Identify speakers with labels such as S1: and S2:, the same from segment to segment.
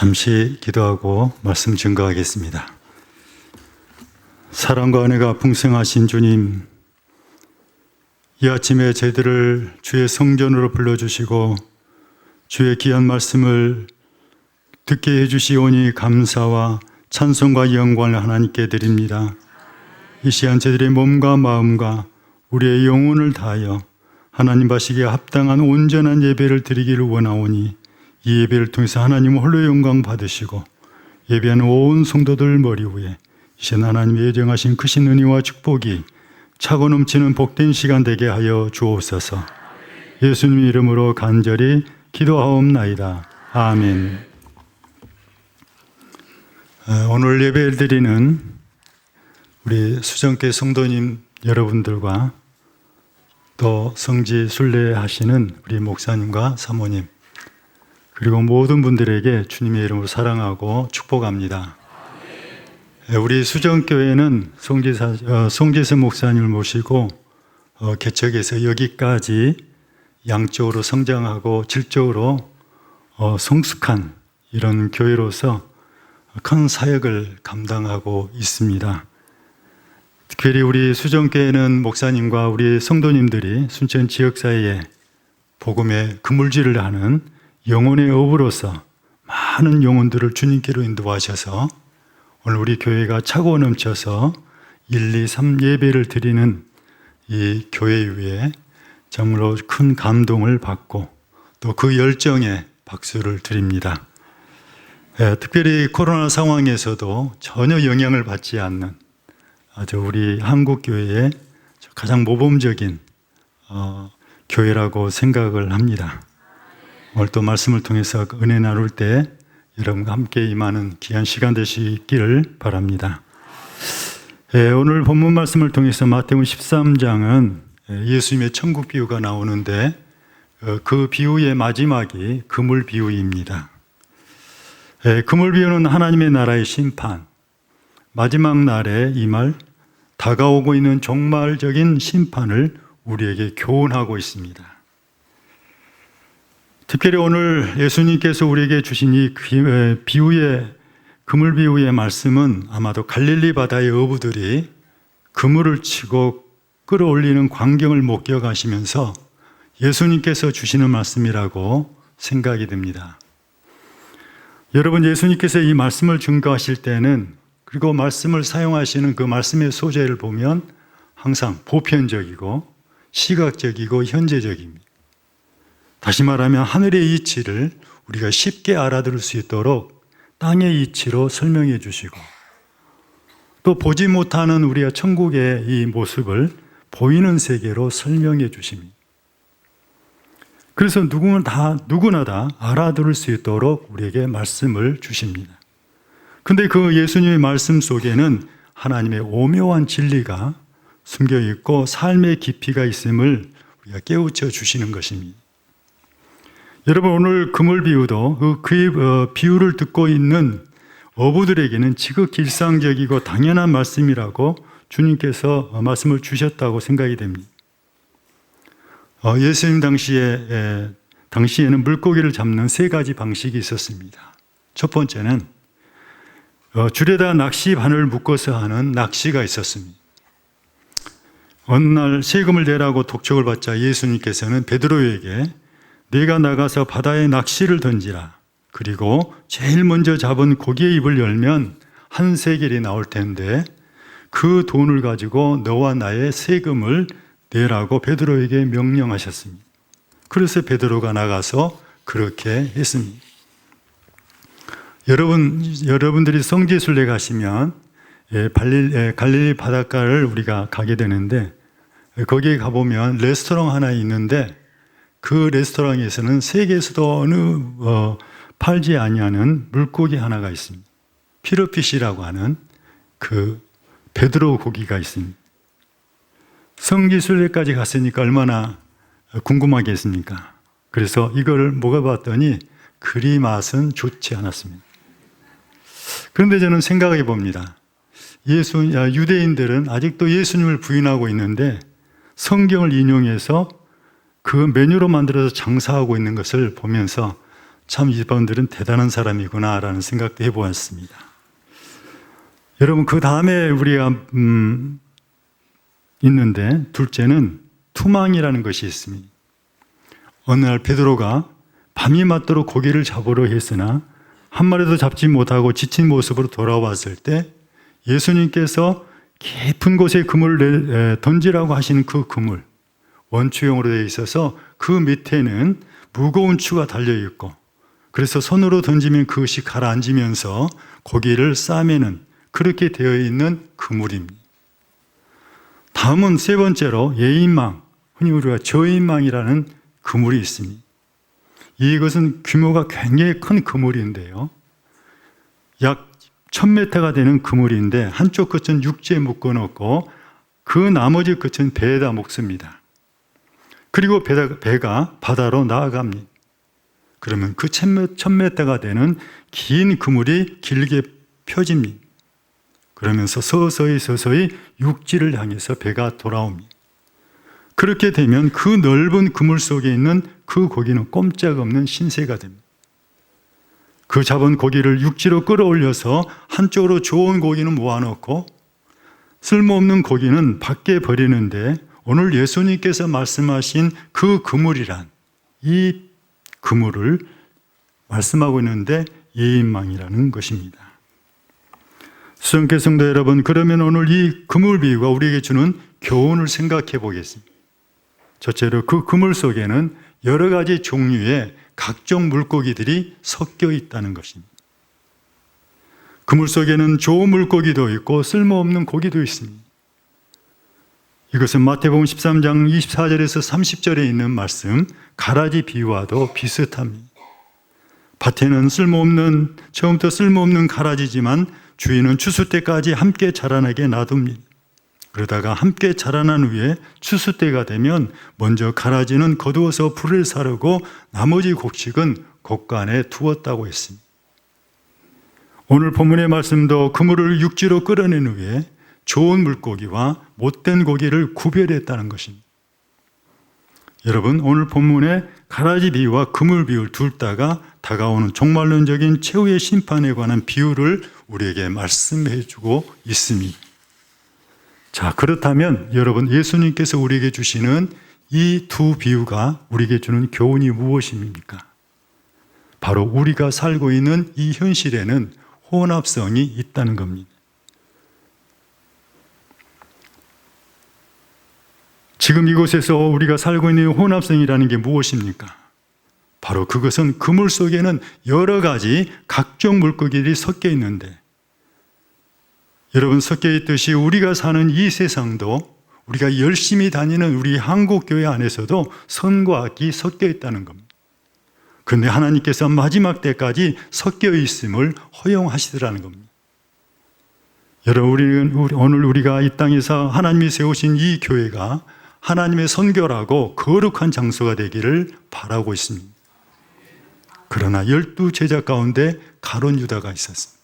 S1: 잠시 기도하고 말씀 증거하겠습니다. 사랑과 은혜가 풍성하신 주님, 이 아침에 저희들을 주의 성전으로 불러주시고 주의 귀한 말씀을 듣게 해주시오니 감사와 찬송과 영광을 하나님께 드립니다. 이 시간 저희들의 몸과 마음과 우리의 영혼을 다하여 하나님 보시기에 합당한 온전한 예배를 드리기를 원하오니 이 예배를 통해서 하나님 홀로 영광 받으시고 예배하는 온 성도들 머리 위에 이제 하나님의 예정하신 크신 은혜와 축복이 차고 넘치는 복된 시간 되게 하여 주옵소서. 예수님 이름으로 간절히 기도하옵나이다. 아멘. 오늘 예배를 드리는 우리 수정교회 성도님 여러분들과 또 성지 순례하시는 우리 목사님과 사모님 그리고 모든 분들에게 주님의 이름으로 사랑하고 축복합니다. 우리 수정교회는 송지선 목사님을 모시고 개척해서 여기까지 양적으로 성장하고 질적으로 성숙한 이런 교회로서 큰 사역을 감당하고 있습니다. 특별히 우리 수정교회는 목사님과 우리 성도님들이 순천 지역사회에 복음의 그물질을 하는 영혼의 어부로서 많은 영혼들을 주님께로 인도하셔서 오늘 우리 교회가 차고 넘쳐서 1, 2, 3 예배를 드리는 이 교회 위에 정말로 큰 감동을 받고 또 그 열정에 박수를 드립니다. 특별히 코로나 상황에서도 전혀 영향을 받지 않는 아주 우리 한국 교회의 가장 모범적인 교회라고 생각을 합니다. 오늘 또 말씀을 통해서 은혜 나눌 때 여러분과 함께 임하는 귀한 시간 되시기를 바랍니다. 오늘 본문 말씀을 통해서 마태복음 13장은 예수님의 천국 비유가 나오는데 그 비유의 마지막이 그물 비유입니다. 그물 비유는 하나님의 나라의 심판, 마지막 날에 임할 다가오고 있는 종말적인 심판을 우리에게 교훈하고 있습니다. 특별히 오늘 예수님께서 우리에게 주신 이 비유의 그물 비유의 말씀은 아마도 갈릴리 바다의 어부들이 그물을 치고 끌어올리는 광경을 목격하시면서 예수님께서 주시는 말씀이라고 생각이 듭니다. 여러분, 예수님께서 이 말씀을 증거하실 때는 그리고 말씀을 사용하시는 그 말씀의 소재를 보면 항상 보편적이고 시각적이고 현재적입니다. 다시 말하면 하늘의 이치를 우리가 쉽게 알아들을 수 있도록 땅의 이치로 설명해 주시고 또 보지 못하는 우리가 천국의 이 모습을 보이는 세계로 설명해 주십니다. 그래서 누구나 다 알아들을 수 있도록 우리에게 말씀을 주십니다. 근데 그 예수님의 말씀 속에는 하나님의 오묘한 진리가 숨겨 있고 삶의 깊이가 있음을 우리가 깨우쳐 주시는 것입니다. 여러분, 오늘 그물 비유도 그 비유를 듣고 있는 어부들에게는 지극히 일상적이고 당연한 말씀이라고 주님께서 말씀을 주셨다고 생각이 됩니다. 예수님 당시에는 물고기를 잡는 3가지 방식이 있었습니다. 첫 번째는 줄에다 낚시 바늘을 묶어서 하는 낚시가 있었습니다. 어느 날 세금을 내라고 독촉을 받자 예수님께서는 베드로에게 네가 나가서 바다에 낚시를 던지라. 그리고 제일 먼저 잡은 고기의 입을 열면 한 세겔이 나올 텐데 그 돈을 가지고 너와 나의 세금을 내라고 베드로에게 명령하셨습니다. 그래서 베드로가 나가서 그렇게 했습니다. 여러분들이 성지순례 가시면 갈릴리 바닷가를 우리가 가게 되는데 거기에 가보면 레스토랑 하나 있는데 그 레스토랑에서는 세계에서도 어느 팔지 아니하는 물고기 하나가 있습니다. 피러피시라고 하는 그 베드로 고기가 있습니다. 성지순례까지 갔으니까 얼마나 궁금하겠습니까? 그래서 이걸 먹어봤더니 그리 맛은 좋지 않았습니다. 그런데 저는 생각해 봅니다. 유대인들은 아직도 예수님을 부인하고 있는데 성경을 인용해서 그 메뉴로 만들어서 장사하고 있는 것을 보면서 참 이분들은 대단한 사람이구나라는 생각도 해보았습니다. 여러분, 그 다음에 우리가 있는데 둘째는 투망이라는 것이 있습니다. 어느 날 베드로가 밤이 맞도록 고기를 잡으려 했으나 한 마리도 잡지 못하고 지친 모습으로 돌아왔을 때 예수님께서 깊은 곳에 그물을 던지라고 하시는 그 그물, 원추형으로 되어 있어서 그 밑에는 무거운 추가 달려있고, 그래서 손으로 던지면 그것이 가라앉으면서 고기를 싸매는, 그렇게 되어 있는 그물입니다. 다음은 세 번째로 예인망, 흔히 우리가 저인망이라는 그물이 있습니다. 이것은 규모가 굉장히 큰 그물인데요, 약 1000m가 되는 그물인데 한쪽 끝은 육지에 묶어놓고 그 나머지 끝은 배에다 묶습니다. 그리고 배가 바다로 나아갑니다. 그러면 그 1000m가 되는 긴 그물이 길게 펴집니다. 그러면서 서서히 육지를 향해서 배가 돌아옵니다. 그렇게 되면 그 넓은 그물 속에 있는 그 고기는 꼼짝없는 신세가 됩니다. 그 잡은 고기를 육지로 끌어올려서 한쪽으로 좋은 고기는 모아놓고 쓸모없는 고기는 밖에 버리는데, 오늘 예수님께서 말씀하신 그 그물이란, 이 그물을 말씀하고 있는데 예인망이라는 것입니다. 수정교 성도 여러분, 그러면 오늘 이 그물 비유가 우리에게 주는 교훈을 생각해 보겠습니다. 첫째로 그 그물 속에는 여러 가지 종류의 각종 물고기들이 섞여 있다는 것입니다. 그물 속에는 좋은 물고기도 있고 쓸모없는 고기도 있습니다. 이것은 마태복음 13장 24절에서 30절에 있는 말씀, 가라지 비유와도 비슷합니다. 밭에는 처음부터 쓸모없는 가라지지만 주인은 추수 때까지 함께 자라나게 놔둡니다. 그러다가 함께 자라난 후에 추수 때가 되면 먼저 가라지는 거두어서 불을 사르고 나머지 곡식은 곡간에 두었다고 했습니다. 오늘 본문의 말씀도 그물을 육지로 끌어낸 후에 좋은 물고기와 못된 고기를 구별했다는 것입니다. 여러분, 오늘 본문의 가라지 비유와 그물 비유를 둘 다가 다가오는 종말론적인 최후의 심판에 관한 비유를 우리에게 말씀해 주고 있습니다. 자, 그렇다면 여러분, 예수님께서 우리에게 주시는 이 두 비유가 우리에게 주는 교훈이 무엇입니까? 바로 우리가 살고 있는 이 현실에는 혼합성이 있다는 겁니다. 지금 이곳에서 우리가 살고 있는 혼합성이라는 게 무엇입니까? 바로 그것은 그물 속에는 여러 가지 각종 물고기들이 섞여 있는데, 여러분, 섞여 있듯이 우리가 사는 이 세상도, 우리가 열심히 다니는 우리 한국교회 안에서도 선과 악이 섞여 있다는 겁니다. 그런데 하나님께서 마지막 때까지 섞여 있음을 허용하시더라는 겁니다. 여러분, 오늘 우리가 이 땅에서 하나님이 세우신 이 교회가 하나님의 선교라고 거룩한 장소가 되기를 바라고 있습니다. 그러나 12 제자 가운데 가룟 유다가 있었습니다.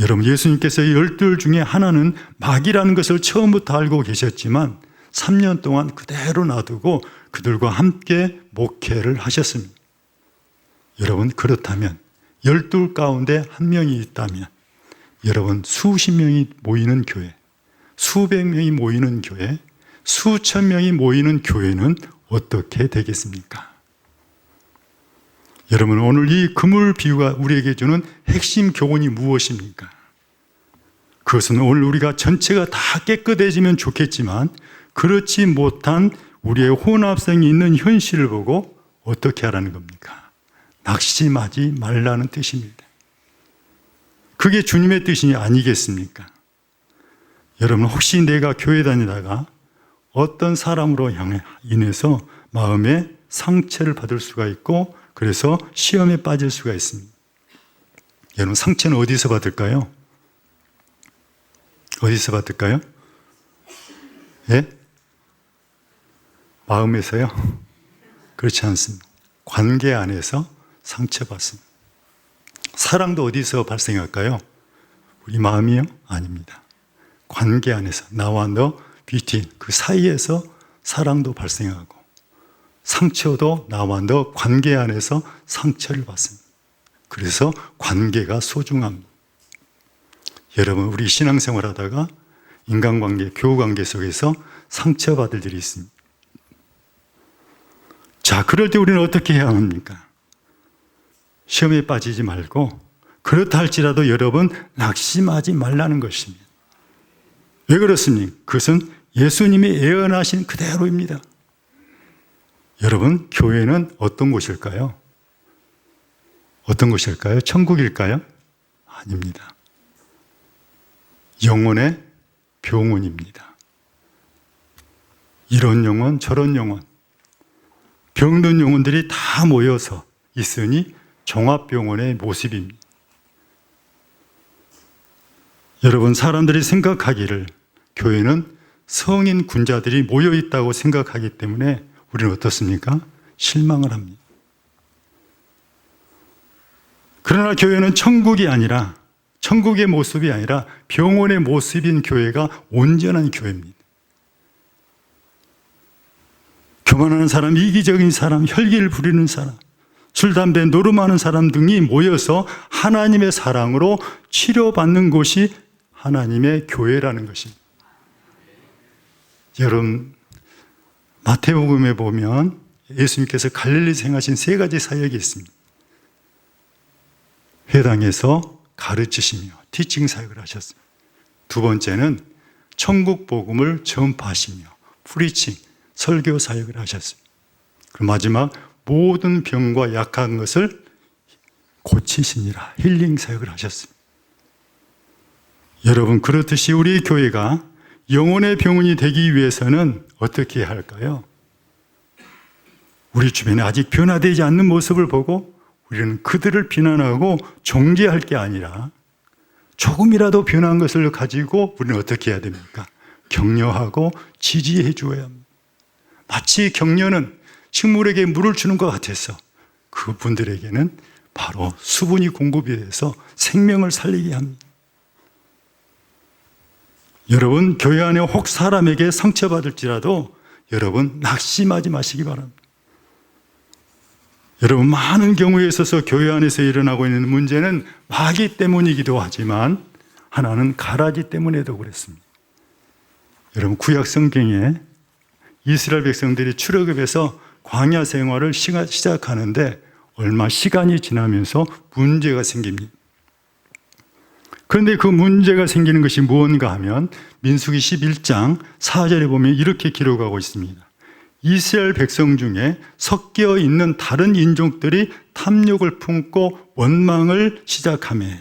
S1: 여러분, 예수님께서 12 중에 하나는 마귀라는 것을 처음부터 알고 계셨지만 3년 동안 그대로 놔두고 그들과 함께 목회를 하셨습니다. 여러분, 그렇다면 12 가운데 한 명이 있다면, 여러분, 수십 명이 모이는 교회, 수백 명이 모이는 교회, 수천 명이 모이는 교회는 어떻게 되겠습니까? 여러분, 오늘 이 그물 비유가 우리에게 주는 핵심 교훈이 무엇입니까? 그것은 오늘 우리가 전체가 다 깨끗해지면 좋겠지만 그렇지 못한 우리의 혼합성이 있는 현실을 보고 어떻게 하라는 겁니까? 낙심하지 말라는 뜻입니다. 그게 주님의 뜻이 아니겠습니까? 여러분, 혹시 내가 교회 다니다가 어떤 사람으로 인해서 마음에 상처를 받을 수가 있고, 그래서 시험에 빠질 수가 있습니다. 여러분, 상처는 어디서 받을까요? 어디서 받을까요? 예? 마음에서요? 그렇지 않습니다. 관계 안에서 상처받습니다. 사랑도 어디서 발생할까요? 우리 마음이요? 아닙니다. 관계 안에서, 나와 너, 뷰티, 그 사이에서 사랑도 발생하고, 상처도 나와 너 관계 안에서 상처를 받습니다. 그래서 관계가 소중합니다. 여러분, 우리 신앙생활 하다가 인간관계, 교우관계 속에서 상처받을 일이 있습니다. 자, 그럴 때 우리는 어떻게 해야 합니까? 시험에 빠지지 말고, 그렇다 할지라도 여러분 낙심하지 말라는 것입니다. 왜 그렇습니까? 그것은 예수님이 예언하신 그대로입니다. 여러분, 교회는 어떤 곳일까요? 어떤 곳일까요? 천국일까요? 아닙니다. 영혼의 병원입니다. 이런 영혼, 저런 영혼, 병든 영혼들이 다 모여서 있으니 종합병원의 모습입니다. 여러분, 사람들이 생각하기를 교회는 성인 군자들이 모여 있다고 생각하기 때문에 우리는 어떻습니까? 실망을 합니다. 그러나 교회는 천국이 아니라, 천국의 모습이 아니라 병원의 모습인 교회가 온전한 교회입니다. 교만하는 사람, 이기적인 사람, 혈기를 부리는 사람, 술, 담배, 노름하는 사람 등이 모여서 하나님의 사랑으로 치료받는 곳이 하나님의 교회라는 것입니다. 여러분, 마태복음에 보면 예수님께서 갈릴리에서 행하신 세 가지 사역이 있습니다. 회당에서 가르치시며 티칭 사역을 하셨습니다. 두 번째는 천국 복음을 전파하시며 프리칭, 설교 사역을 하셨습니다. 그리고 마지막 모든 병과 약한 것을 고치시니라 힐링 사역을 하셨습니다. 여러분, 그렇듯이 우리 교회가 영혼의 병원이 되기 위해서는 어떻게 해야 할까요? 우리 주변에 아직 변화되지 않는 모습을 보고 우리는 그들을 비난하고 정죄할 게 아니라 조금이라도 변한 것을 가지고 우리는 어떻게 해야 됩니까? 격려하고 지지해 주어야 합니다. 마치 격려는 식물에게 물을 주는 것 같아서 그분들에게는 바로 수분이 공급이 돼서 생명을 살리게 합니다. 여러분, 교회 안에 혹 사람에게 상처받을지라도 여러분 낙심하지 마시기 바랍니다. 여러분, 많은 경우에 있어서 교회 안에서 일어나고 있는 문제는 마귀 때문이기도 하지만 하나는 가라지 때문에도 그랬습니다. 여러분, 구약 성경에 이스라엘 백성들이 출애굽에서 광야 생활을 시작하는데 얼마 시간이 지나면서 문제가 생깁니다. 그런데 그 문제가 생기는 것이 무언가 하면 민수기 11장 4절에 보면 이렇게 기록하고 있습니다. 이스라엘 백성 중에 섞여 있는 다른 인종들이 탐욕을 품고 원망을 시작하매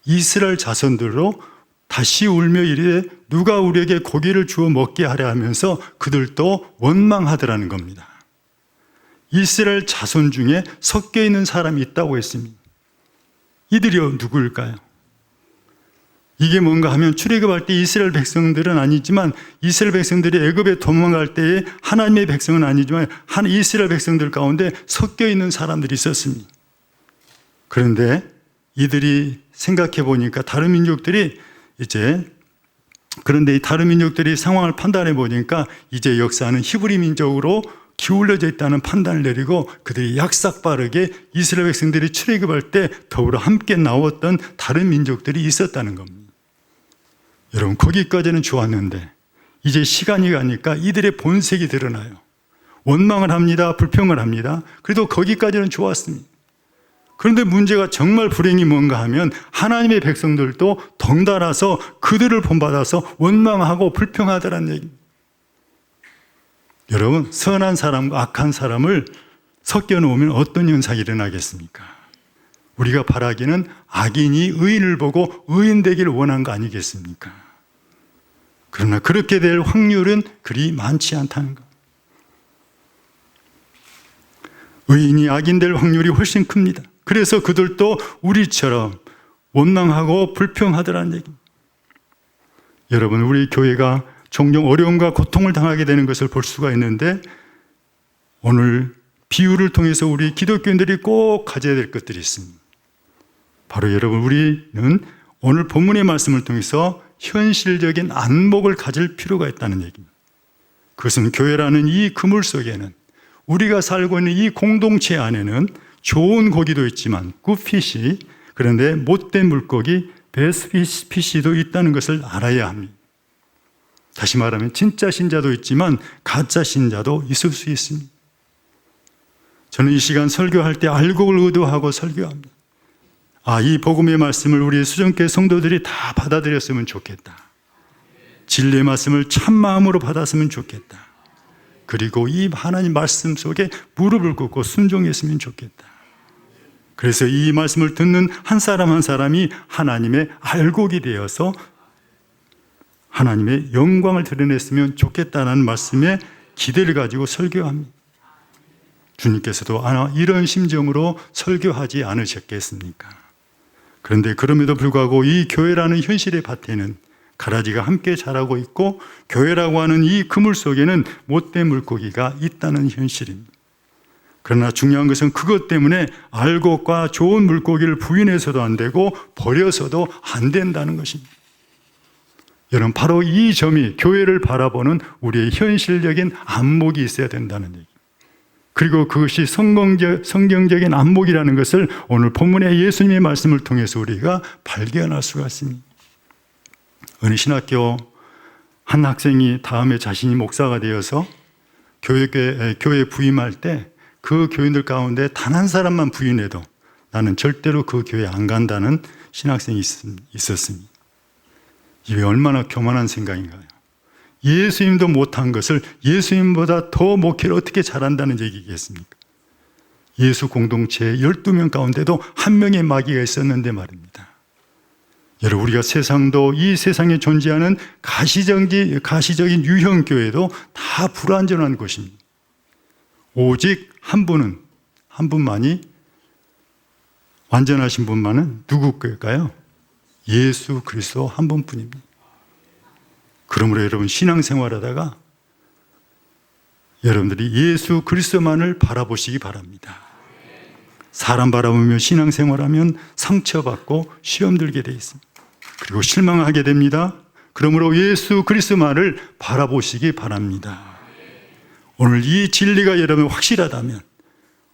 S1: 이스라엘 자손들로 다시 울며 이르되 누가 우리에게 고기를 주어 먹게 하려 하면서 그들도 원망하더라는 겁니다. 이스라엘 자손 중에 섞여 있는 사람이 있다고 했습니다. 이들이 누구일까요? 이게 뭔가 하면 출애굽할 때 이스라엘 백성들은 아니지만 이스라엘 백성들이 애굽에 도망갈 때에 하나님의 백성은 아니지만 이스라엘 백성들 가운데 섞여 있는 사람들이 있었습니다. 그런데 이들이 생각해 보니까 그런데 이 다른 민족들이 상황을 판단해 보니까 이제 역사는 히브리 민족으로 기울어져 있다는 판단을 내리고 그들이 약삭빠르게 이스라엘 백성들이 출애굽할 때 더불어 함께 나왔던 다른 민족들이 있었다는 겁니다. 여러분, 거기까지는 좋았는데 이제 시간이 가니까 이들의 본색이 드러나요. 원망을 합니다. 불평을 합니다. 그래도 거기까지는 좋았습니다. 그런데 문제가 정말 불행이 뭔가 하면 하나님의 백성들도 덩달아서 그들을 본받아서 원망하고 불평하더라는 얘기입니다. 여러분, 선한 사람과 악한 사람을 섞여 놓으면 어떤 현상이 일어나겠습니까? 우리가 바라기는 악인이 의인을 보고 의인 되기를 원한 거 아니겠습니까? 그러나 그렇게 될 확률은 그리 많지 않다는 것. 의인이 악인 될 확률이 훨씬 큽니다. 그래서 그들도 우리처럼 원망하고 불평하더라는 얘기입니다. 여러분, 우리 교회가 종종 어려움과 고통을 당하게 되는 것을 볼 수가 있는데 오늘 비유를 통해서 우리 기독교인들이 꼭 가져야 될 것들이 있습니다. 바로 여러분, 우리는 오늘 본문의 말씀을 통해서 현실적인 안목을 가질 필요가 있다는 얘기입니다. 그것은 교회라는 이 그물 속에는 우리가 살고 있는 이 공동체 안에는 좋은 고기도 있지만 굿피시, 그런데 못된 물고기 배스피시도 있다는 것을 알아야 합니다. 다시 말하면 진짜 신자도 있지만 가짜 신자도 있을 수 있습니다. 저는 이 시간 설교할 때 알곡을 의도하고 설교합니다. 이 복음의 말씀을 우리 수정교회 성도들이 다 받아들였으면 좋겠다. 진리의 말씀을 참 마음으로 받았으면 좋겠다. 그리고 이 하나님 말씀 속에 무릎을 꿇고 순종했으면 좋겠다. 그래서 이 말씀을 듣는 한 사람 한 사람이 하나님의 알곡이 되어서 하나님의 영광을 드러냈으면 좋겠다는 말씀에 기대를 가지고 설교합니다. 주님께서도 이런 심정으로 설교하지 않으셨겠습니까? 그런데 그럼에도 불구하고 이 교회라는 현실의 밭에는 가라지가 함께 자라고 있고 교회라고 하는 이 그물 속에는 못된 물고기가 있다는 현실입니다. 그러나 중요한 것은 그것 때문에 알곡과 좋은 물고기를 부인해서도 안 되고 버려서도 안 된다는 것입니다. 여러분, 바로 이 점이 교회를 바라보는 우리의 현실적인 안목이 있어야 된다는 얘기. 그리고 그것이 성경적인 안목이라는 것을 오늘 본문의 예수님의 말씀을 통해서 우리가 발견할 수가 있습니다. 어느 신학교 한 학생이 다음에 자신이 목사가 되어서 교회에 부임할 때 그 교인들 가운데 단 한 사람만 부인해도 나는 절대로 그 교회에 안 간다는 신학생이 있었습니다. 이게 얼마나 교만한 생각인가요? 예수님도 못한 것을 예수님보다 더 목회를 어떻게 잘한다는 얘기겠습니까? 예수 공동체 12명 가운데도 한 명의 마귀가 있었는데 말입니다. 여러분, 우리가 세상도 이 세상에 존재하는 가시적인 유형교회도 다 불완전한 것입니다. 오직 한 분만이 완전하신 분만은 누구일까요? 예수 그리스도 한 분뿐입니다. 그러므로 여러분, 신앙생활하다가 여러분들이 예수 그리스도만을 바라보시기 바랍니다. 사람 바라보며 신앙생활하면 상처받고 시험 들게 돼 있습니다. 그리고 실망하게 됩니다. 그러므로 예수 그리스도만을 바라보시기 바랍니다. 오늘 이 진리가 여러분 확실하다면,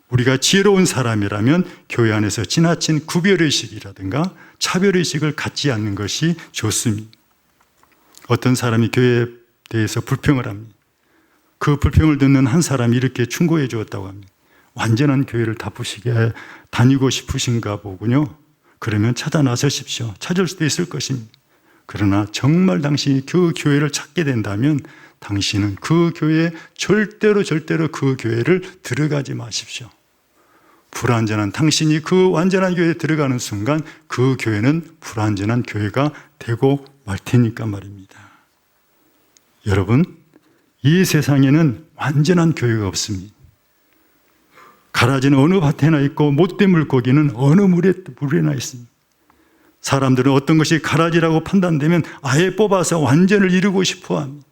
S1: 우리가 지혜로운 사람이라면 교회 안에서 지나친 구별의식이라든가 차별의식을 갖지 않는 것이 좋습니다. 어떤 사람이 교회에 대해서 불평을 합니다. 그 불평을 듣는 한 사람이 이렇게 충고해 주었다고 합니다. 완전한 교회를 다니고 싶으신가 보군요. 그러면 찾아 나서십시오. 찾을 수도 있을 것입니다. 그러나 정말 당신이 그 교회를 찾게 된다면 당신은 그 교회에 절대로 그 교회를 들어가지 마십시오. 불완전한 당신이 그 완전한 교회에 들어가는 순간 그 교회는 불완전한 교회가 되고 말 테니까 말입니다. 여러분, 이 세상에는 완전한 교회가 없습니다. 가라지는 어느 밭에나 있고 못된 물고기는 어느 물에나 있습니다. 사람들은 어떤 것이 가라지라고 판단되면 아예 뽑아서 완전을 이루고 싶어 합니다.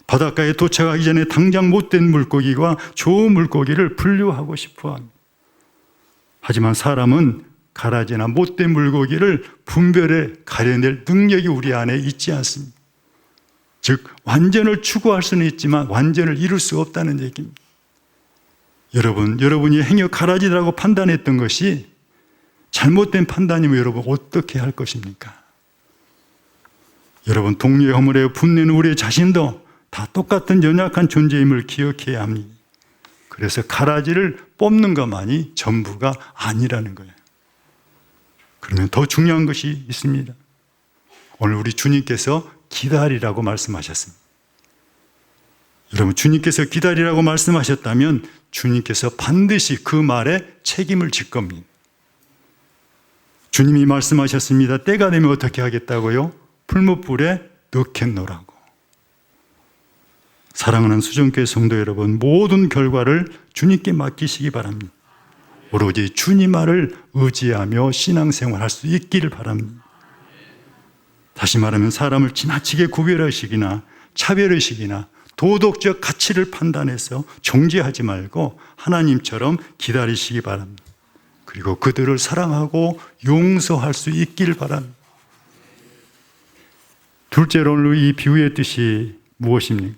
S1: 바닷가에 도착하기 전에 당장 못된 물고기와 좋은 물고기를 분류하고 싶어 합니다. 하지만 사람은 가라지나 못된 물고기를 분별해 가려낼 능력이 우리 안에 있지 않습니다. 즉, 완전을 추구할 수는 있지만 완전을 이룰 수 없다는 얘기입니다. 여러분이 행여 가라지라고 판단했던 것이 잘못된 판단이면 여러분 어떻게 할 것입니까? 여러분, 동료의 허물에 분내는 우리 자신도 다 똑같은 연약한 존재임을 기억해야 합니다. 그래서 가라지를 뽑는 것만이 전부가 아니라는 거예요. 그러면 더 중요한 것이 있습니다. 오늘 우리 주님께서 기다리라고 말씀하셨습니다. 여러분, 주님께서 기다리라고 말씀하셨다면 주님께서 반드시 그 말에 책임을 질 겁니다. 주님이 말씀하셨습니다. 때가 되면 어떻게 하겠다고요? 풀무불에 넣겠노라고. 사랑하는 수정교회 성도 여러분, 모든 결과를 주님께 맡기시기 바랍니다. 오로지 주님만을 의지하며 신앙생활할 수 있기를 바랍니다. 다시 말하면 사람을 지나치게 구별의식이나 차별의식이나 도덕적 가치를 판단해서 정죄하지 말고 하나님처럼 기다리시기 바랍니다. 그리고 그들을 사랑하고 용서할 수 있기를 바랍니다. 둘째로 오늘 이 비유의 뜻이 무엇입니까?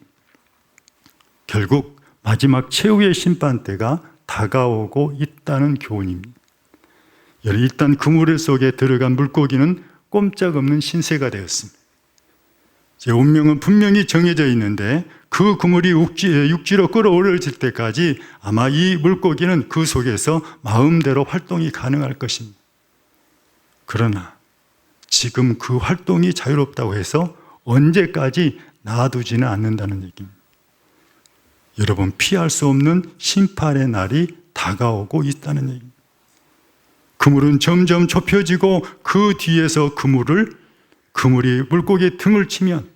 S1: 결국 마지막 최후의 심판 때가 다가오고 있다는 교훈입니다. 일단 그물 속에 들어간 물고기는 꼼짝없는 신세가 되었습니다. 제 운명은 분명히 정해져 있는데 그 그물이 육지로 끌어올려질 때까지 아마 이 물고기는 그 속에서 마음대로 활동이 가능할 것입니다. 그러나 지금 그 활동이 자유롭다고 해서 언제까지 놔두지는 않는다는 얘기입니다. 여러분, 피할 수 없는 심판의 날이 다가오고 있다는 얘기입니다. 그물은 점점 좁혀지고 그 뒤에서 그물이 물고기의 등을 치면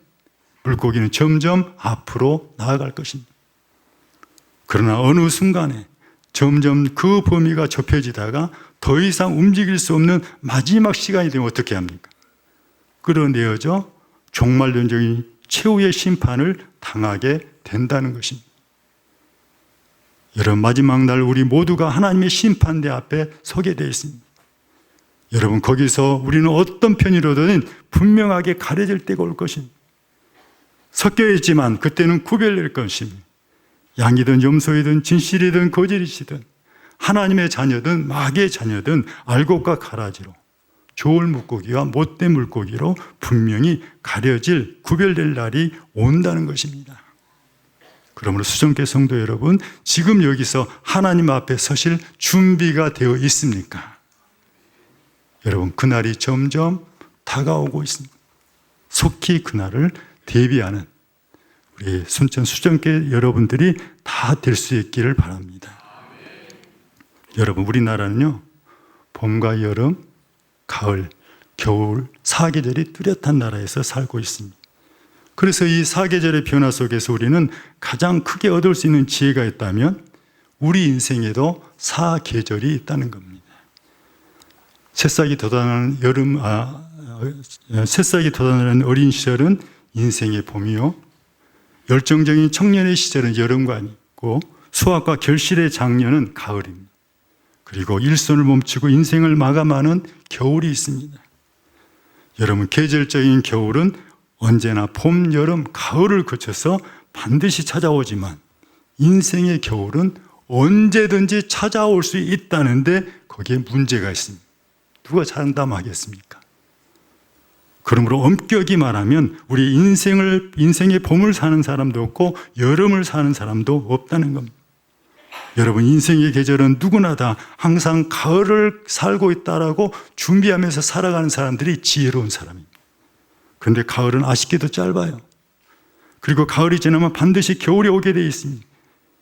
S1: 물고기는 점점 앞으로 나아갈 것입니다. 그러나 어느 순간에 점점 그 범위가 좁혀지다가 더 이상 움직일 수 없는 마지막 시간이 되면 어떻게 합니까? 끌어내어져 종말론적인 최후의 심판을 당하게 된다는 것입니다. 여러분, 마지막 날 우리 모두가 하나님의 심판대 앞에 서게 되어 있습니다. 여러분, 거기서 우리는 어떤 편이로든 분명하게 가려질 때가 올 것입니다. 섞여 있지만 그때는 구별될 것입니다. 양이든 염소이든 진실이든 거짓이든 하나님의 자녀든 마귀의 자녀든 알곡과 가라지로 좋을 물고기와 못된 물고기로 분명히 가려질 구별될 날이 온다는 것입니다. 그러므로 수정교 성도 여러분, 지금 여기서 하나님 앞에 서실 준비가 되어 있습니까? 여러분, 그날이 점점 다가오고 있습니다. 속히 그날을 대비하는 우리 순천 수정교 여러분들이 다 될 수 있기를 바랍니다. 여러분, 우리나라는요, 봄과 여름, 가을, 겨울, 사계절이 뚜렷한 나라에서 살고 있습니다. 그래서 이 사계절의 변화 속에서 우리는 가장 크게 얻을 수 있는 지혜가 있다면 우리 인생에도 사계절이 있다는 겁니다. 새싹이 돋아나는 새싹이 돋아나는 어린 시절은 인생의 봄이요, 열정적인 청년의 시절은 여름과 있고 수학과 결실의 장년은 가을입니다. 그리고 일손을 멈추고 인생을 마감하는 겨울이 있습니다. 여러분, 계절적인 겨울은 언제나 봄, 여름, 가을을 거쳐서 반드시 찾아오지만 인생의 겨울은 언제든지 찾아올 수 있다는데 거기에 문제가 있습니다. 누가 장담하겠습니까? 그러므로 엄격히 말하면 우리 인생의 봄을 사는 사람도 없고 여름을 사는 사람도 없다는 겁니다. 여러분, 인생의 계절은 누구나 다 항상 가을을 살고 있다라고 준비하면서 살아가는 사람들이 지혜로운 사람입니다. 그런데 가을은 아쉽게도 짧아요. 그리고 가을이 지나면 반드시 겨울이 오게 되어 있습니다.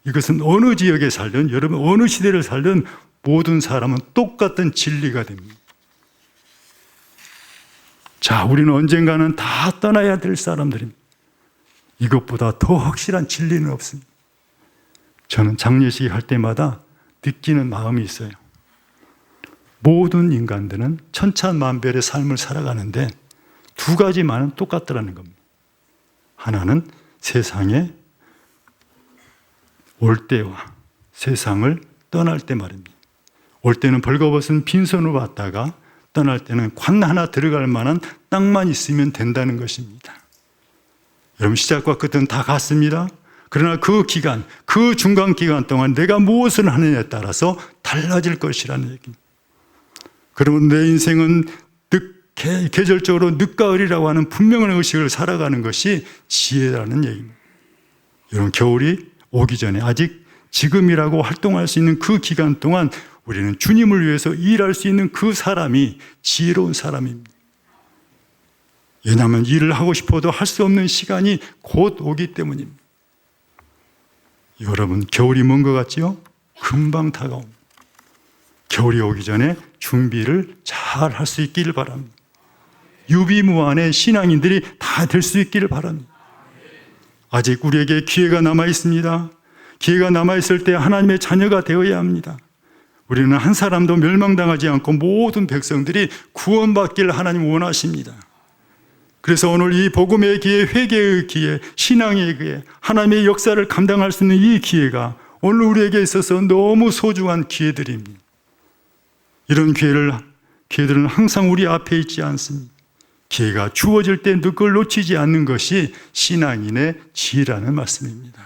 S1: 이것은 어느 지역에 살든, 여러분 어느 시대를 살든 모든 사람은 똑같은 진리가 됩니다. 자, 우리는 언젠가는 다 떠나야 될 사람들입니다. 이것보다 더 확실한 진리는 없습니다. 저는 장례식 할 때마다 느끼는 마음이 있어요. 모든 인간들은 천차만별의 삶을 살아가는데 두 가지만은 똑같더라는 겁니다. 하나는 세상에 올 때와 세상을 떠날 때 말입니다. 올 때는 벌거벗은 빈손으로 왔다가 떠날 때는 관 하나 들어갈 만한 땅만 있으면 된다는 것입니다. 여러분, 시작과 끝은 다 같습니다. 그러나 그 기간, 그 중간 기간 동안 내가 무엇을 하느냐에 따라서 달라질 것이라는 얘기입니다. 그러면 내 인생은 계절적으로 늦가을이라고 하는 분명한 의식을 살아가는 것이 지혜라는 얘기입니다. 여러분, 겨울이 오기 전에 아직 지금이라고 활동할 수 있는 그 기간 동안 우리는 주님을 위해서 일할 수 있는 그 사람이 지혜로운 사람입니다. 왜냐하면 일을 하고 싶어도 할 수 없는 시간이 곧 오기 때문입니다. 여러분, 겨울이 먼 것 같지요? 금방 다가옵니다. 겨울이 오기 전에 준비를 잘 할 수 있기를 바랍니다. 유비무환의 신앙인들이 다 될 수 있기를 바랍니다. 아직 우리에게 기회가 남아 있습니다. 기회가 남아 있을 때 하나님의 자녀가 되어야 합니다. 우리는 한 사람도 멸망당하지 않고 모든 백성들이 구원받기를 하나님 원하십니다. 그래서 오늘 이 복음의 기회, 회개의 기회, 신앙의 기회, 하나님의 역사를 감당할 수 있는 이 기회가 오늘 우리에게 있어서 너무 소중한 기회들입니다. 이런 기회들은 항상 우리 앞에 있지 않습니다. 기회가 주어질 때 그걸 놓치지 않는 것이 신앙인의 지혜라는 말씀입니다.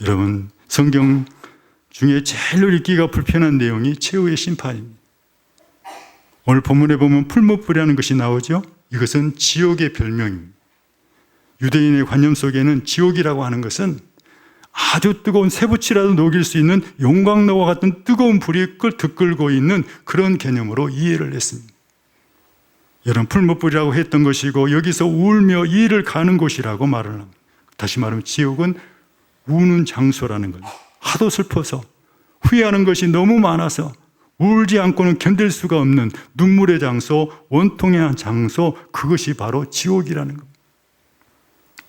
S1: 여러분, 성경 중에 제일 읽기가 불편한 내용이 최후의 심판입니다. 오늘 본문에 보면 풀무불이라는 것이 나오죠. 이것은 지옥의 별명입니다. 유대인의 관념 속에는 지옥이라고 하는 것은 아주 뜨거운 쇠붙이라도 녹일 수 있는 용광로와 같은 뜨거운 불이 들끓고 있는 그런 개념으로 이해를 했습니다. 여러분, 풀무불이라고 했던 것이고 여기서 울며 이를 가는 곳이라고 말을 합니다. 다시 말하면 지옥은 우는 장소라는 거예요. 하도 슬퍼서 후회하는 것이 너무 많아서 울지 않고는 견딜 수가 없는 눈물의 장소, 원통의 장소, 그것이 바로 지옥이라는 겁니다.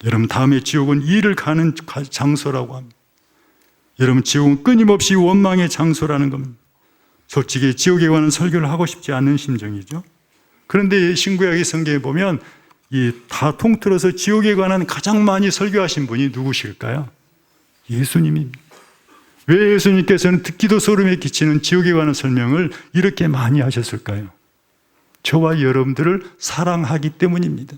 S1: 여러분, 다음에 지옥은 이를 가는 장소라고 합니다. 여러분, 지옥은 끊임없이 원망의 장소라는 겁니다. 솔직히 지옥에 관한 설교를 하고 싶지 않은 심정이죠. 그런데 신구약의 성경에 보면 이 다 통틀어서 지옥에 관한 가장 많이 설교하신 분이 누구실까요? 예수님입니다. 왜 예수님께서는 듣기도 소름에 끼치는 지옥에 관한 설명을 이렇게 많이 하셨을까요? 저와 여러분들을 사랑하기 때문입니다.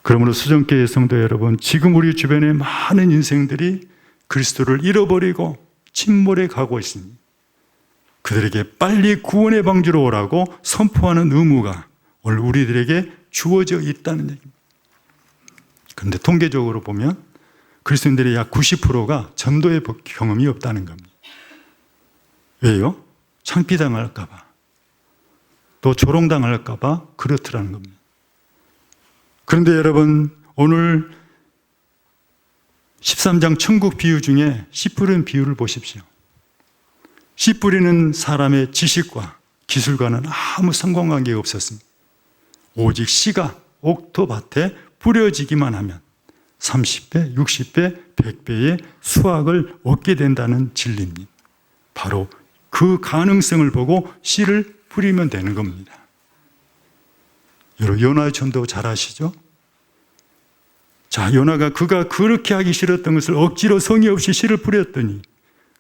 S1: 그러므로 수정교회 성도 여러분, 지금 우리 주변에 많은 인생들이 그리스도를 잃어버리고 침몰해 가고 있습니다. 그들에게 빨리 구원의 방주로 오라고 선포하는 의무가 오늘 우리들에게 주어져 있다는 얘기입니다. 그런데 통계적으로 보면 그리스도인들의 약 90%가 전도의 경험이 없다는 겁니다. 왜요? 창피당할까 봐, 또 조롱당할까 봐 그렇더라는 겁니다. 그런데 여러분, 오늘 13장 천국 비유 중에 씨 뿌리는 비유를 보십시오. 씨 뿌리는 사람의 지식과 기술과는 아무 상관관계가 없었습니다. 오직 씨가 옥토밭에 뿌려지기만 하면 30배, 60배, 100배의 수확을 얻게 된다는 진리입니다. 바로 그 가능성을 보고 씨를 뿌리면 되는 겁니다. 여러분, 요나의 전도 잘 아시죠? 자, 요나가 그가 그렇게 하기 싫었던 것을 억지로 성의 없이 씨를 뿌렸더니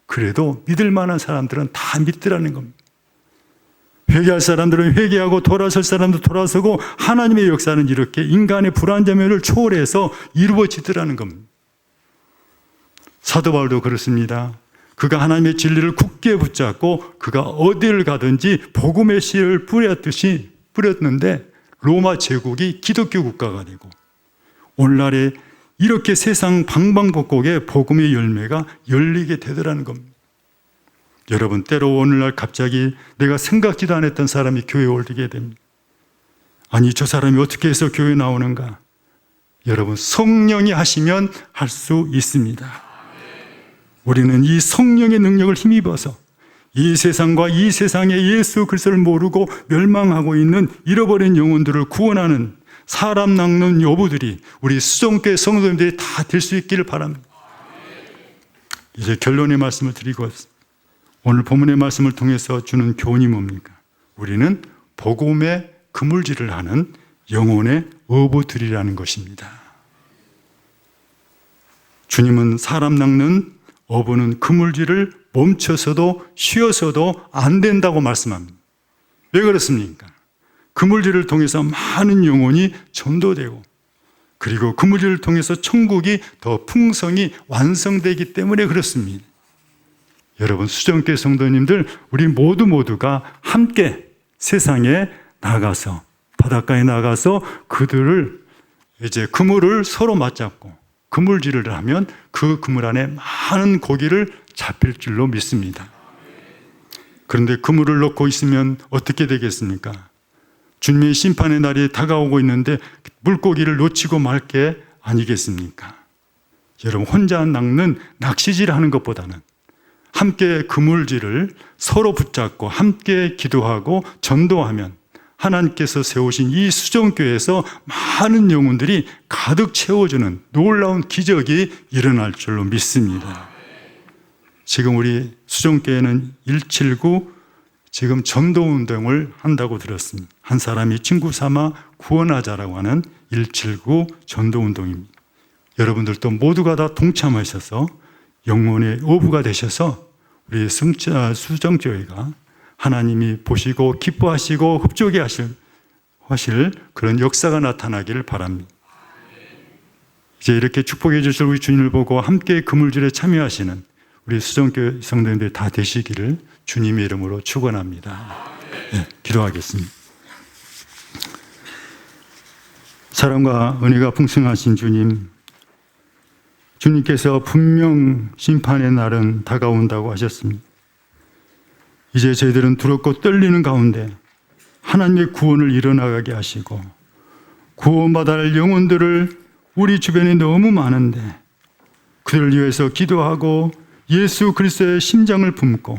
S1: 그래도 믿을 만한 사람들은 다 믿더라는 겁니다. 회개할 사람들은 회개하고 돌아설 사람도 돌아서고 하나님의 역사는 이렇게 인간의 불완전함을 초월해서 이루어지더라는 겁니다. 사도 바울도 그렇습니다. 그가 하나님의 진리를 굳게 붙잡고 그가 어디를 가든지 복음의 씨를 뿌렸는데 로마 제국이 기독교 국가가 되고 오늘날에 이렇게 세상 방방곡곡에 복음의 열매가 열리게 되더라는 겁니다. 여러분, 때로 오늘날 갑자기 내가 생각지도 않았던 사람이 교회에 오게 됩니다. 아니, 저 사람이 어떻게 해서 교회에 나오는가? 여러분, 성령이 하시면 할 수 있습니다. 우리는 이 성령의 능력을 힘입어서 이 세상과 이 세상에 예수 그리스도를 모르고 멸망하고 있는 잃어버린 영혼들을 구원하는 사람 낚는 여부들이 우리 수정교회 성도님들이 다 될 수 있기를 바랍니다. 이제 결론의 말씀을 드리고 오늘 본문의 말씀을 통해서 주는 교훈이 뭡니까? 우리는 복음의 그물질을 하는 영혼의 어부들이라는 것입니다. 주님은 사람 낚는 어부는 그물질을 멈춰서도 쉬어서도 안 된다고 말씀합니다. 왜 그렇습니까? 그물질을 통해서 많은 영혼이 전도되고 그리고 그물질을 통해서 천국이 더 풍성히 완성되기 때문에 그렇습니다. 여러분, 수정교회 성도님들, 우리 모두가 함께 세상에 나가서 바닷가에 나가서 그들을 이제 그물을 서로 맞잡고 그물질을 하면 그 그물 안에 많은 고기를 잡힐 줄로 믿습니다. 그런데 그물을 놓고 있으면 어떻게 되겠습니까? 주님의 심판의 날이 다가오고 있는데 물고기를 놓치고 말 게 아니겠습니까? 여러분, 혼자 낚는 낚시질 하는 것보다는 함께 그물질을 서로 붙잡고 함께 기도하고 전도하면 하나님께서 세우신 이 수정교회에서 많은 영혼들이 가득 채워주는 놀라운 기적이 일어날 줄로 믿습니다. 지금 우리 수정교회는 179 지금 전도운동을 한다고 들었습니다. 한 사람이 친구 삼아 구원하자라고 하는 179 전도운동입니다. 여러분들도 모두가 다 동참하셔서 영혼의 어부가 되셔서 우리 수정교회가 하나님이 보시고 기뻐하시고 흡족해 하실 그런 역사가 나타나기를 바랍니다. 이제 이렇게 축복해 주실 우리 주님을 보고 함께 그물줄에 참여하시는 우리 수정교회 성도님들 다 되시기를 주님의 이름으로 축원합니다. 네, 기도하겠습니다. 사랑과 은혜가 풍성하신 주님, 주님께서 분명 심판의 날은 다가온다고 하셨습니다. 이제 저희들은 두렵고 떨리는 가운데 하나님의 구원을 이뤄나가게 하시고 구원받아야 할 영혼들을 우리 주변에 너무 많은데 그들을 위해서 기도하고 예수 그리스도의 심장을 품고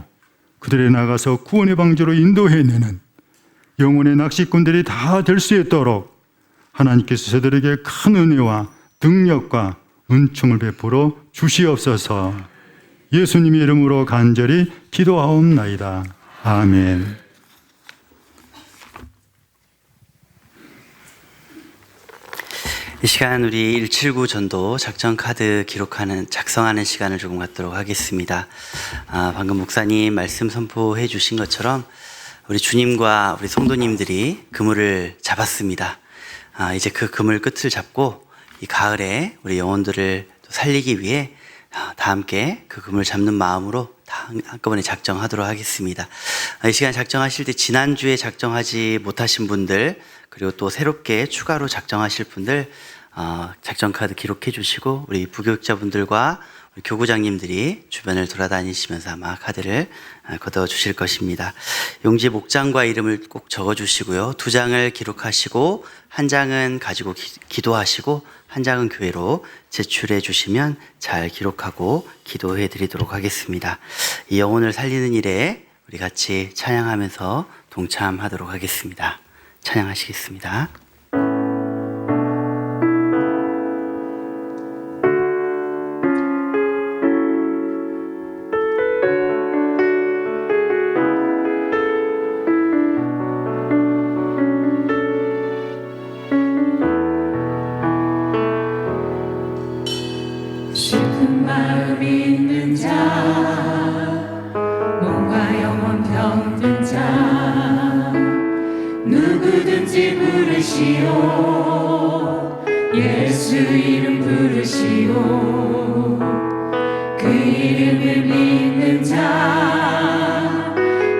S1: 그들에 나가서 구원의 방주로 인도해내는 영혼의 낚시꾼들이 다 될 수 있도록 하나님께서 저들에게 큰 은혜와 능력과 은총을 베풀어 주시옵소서. 예수님의 이름으로 간절히 기도하옵나이다. 아멘.
S2: 이 시간 우리 179 전도 작전 카드 작성하는 시간을 조금 갖도록 하겠습니다. 방금 목사님 말씀 선포해 주신 것처럼 우리 주님과 우리 성도님들이 그물을 잡았습니다. 이제 그 그물 끝을 잡고 이 가을에 우리 영혼들을 살리기 위해 다 함께 그 그물 잡는 마음으로 다 한꺼번에 작정하도록 하겠습니다. 이 시간 작정하실 때 지난주에 작정하지 못하신 분들, 그리고 또 새롭게 추가로 작정하실 분들 작정 카드 기록해 주시고 우리 부교육자분들과 우리 교구장님들이 주변을 돌아다니시면서 아마 카드를 걷어 주실 것입니다. 용지 목장과 이름을 꼭 적어 주시고요. 2장을 기록하시고 1장은 가지고 기도하시고 1장은 교회로 제출해 주시면 잘 기록하고 기도해 드리도록 하겠습니다. 이 영혼을 살리는 일에 우리 같이 찬양하면서 동참하도록 하겠습니다. 찬양하시겠습니다.
S3: 슬픈 마음 있는 자, 몸과 영혼 병든 자, 누구든지 부르시오. 예수 이름 부르시오. 그 이름을 믿는 자,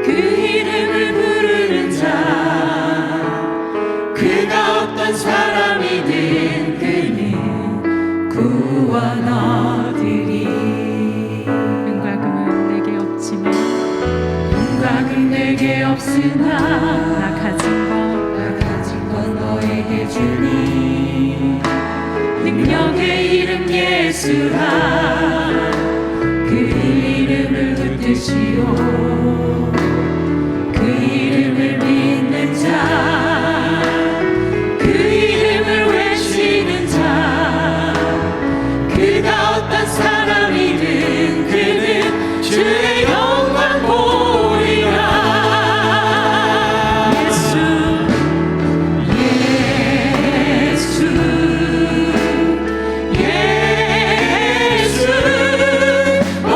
S3: 그 이름을 부르는 자, 그가 어떤 사람이든 그는 구원 얻으리.
S4: 은과 금은 내게 없지만
S3: 은과 금 내게 없으나
S4: 나 가진
S3: 건 너에게 주니. 능력의 이름 예수라. 그 이름을 붙드시오. 그 이름을 믿는 자, 그 이름을 외치는 자, 그가 어떤 사람이든 그는 주의 영광 보리라. 예수 오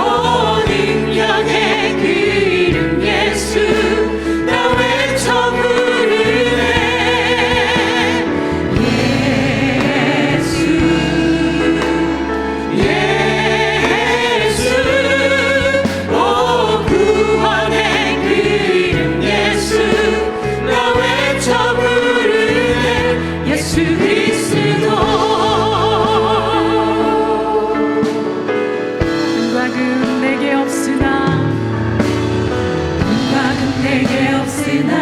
S3: 능력의 그 이름 예수, 나 외쳐 부르네. 예수 오 구원의 그 이름 예수, 나 외쳐 부르네. 예수 그리스도.
S4: 은과 금 내게 없으나
S3: 은과 금 내게 없으나